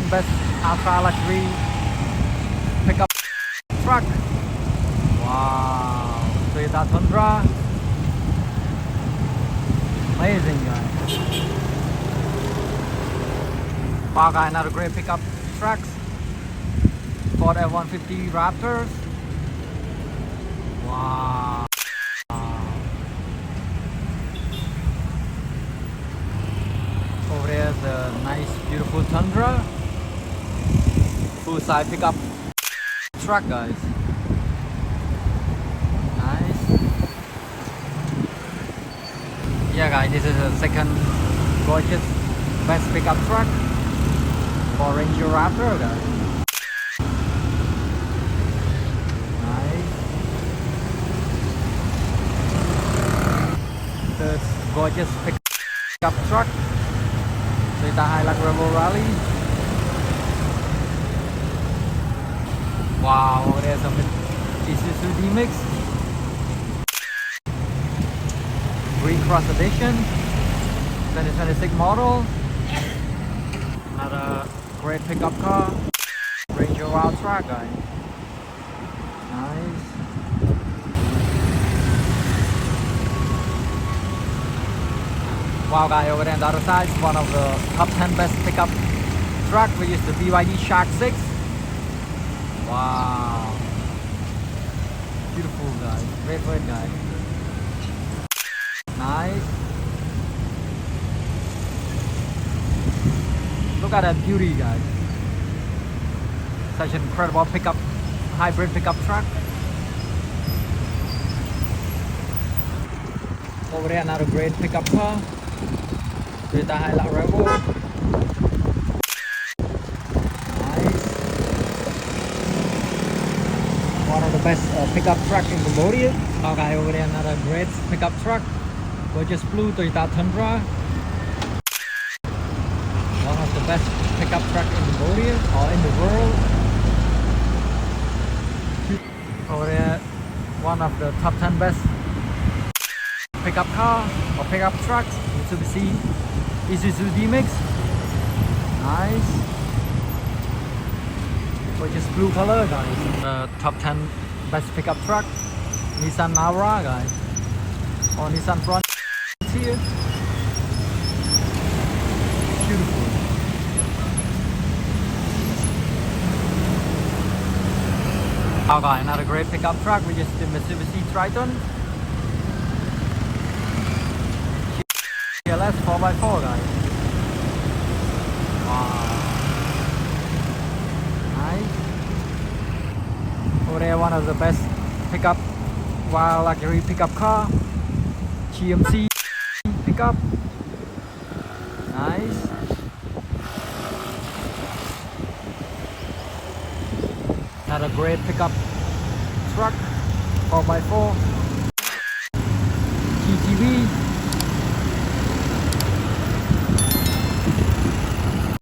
10 best ultra luxury pickup truck. Wow, Toyota Tundra. Amazing, guys. Wow, guys, another great pickup trucks. Ford F-150 Raptors. Wow. Over there, the nice, beautiful Tundra. Full-size pickup truck, guys. Nice. Yeah, guys, this is the second gorgeous best pickup truck for Ranger Raptor, guys. Nice. This gorgeous pickup truck. Toyota Hilux Rebel Rally. Wow, there's a Isuzu D-Mix. Green Cross Edition. 2026 model. Another great pickup car. Ranger Wild Truck, guys. Nice. Wow, guys, over there on the other side is one of the top 10 best pickup truck, which is the BYD Shark 6. Wow. Beautiful, guys. Great, guys. Nice. Look at that beauty, guys. Such an incredible pickup, hybrid pickup truck. Over there, another great pickup car. Toyota Hilux Rebel. Nice. One of the best pickup truck in Cambodia. Okay, over there another great pickup truck. Gorgeous blue Toyota Tundra. One of the best pickup truck in Cambodia or in the world. Over there, one of the top 10 best pickup car or pickup trucks. Mitsubishi Isuzu D-Mix. Nice. Gorgeous blue color, guys. The top 10 best pickup truck. Nissan Navara, guys. Or Nissan Frontier. Beautiful. Okay, another great pickup truck, which is the Mitsubishi Triton. GLS 4x4, guys. Wow. Nice. Over there, one of the best pickup, wild luxury pickup car. GMC pickup. Nice. Another great pickup truck, 4x4. GTV.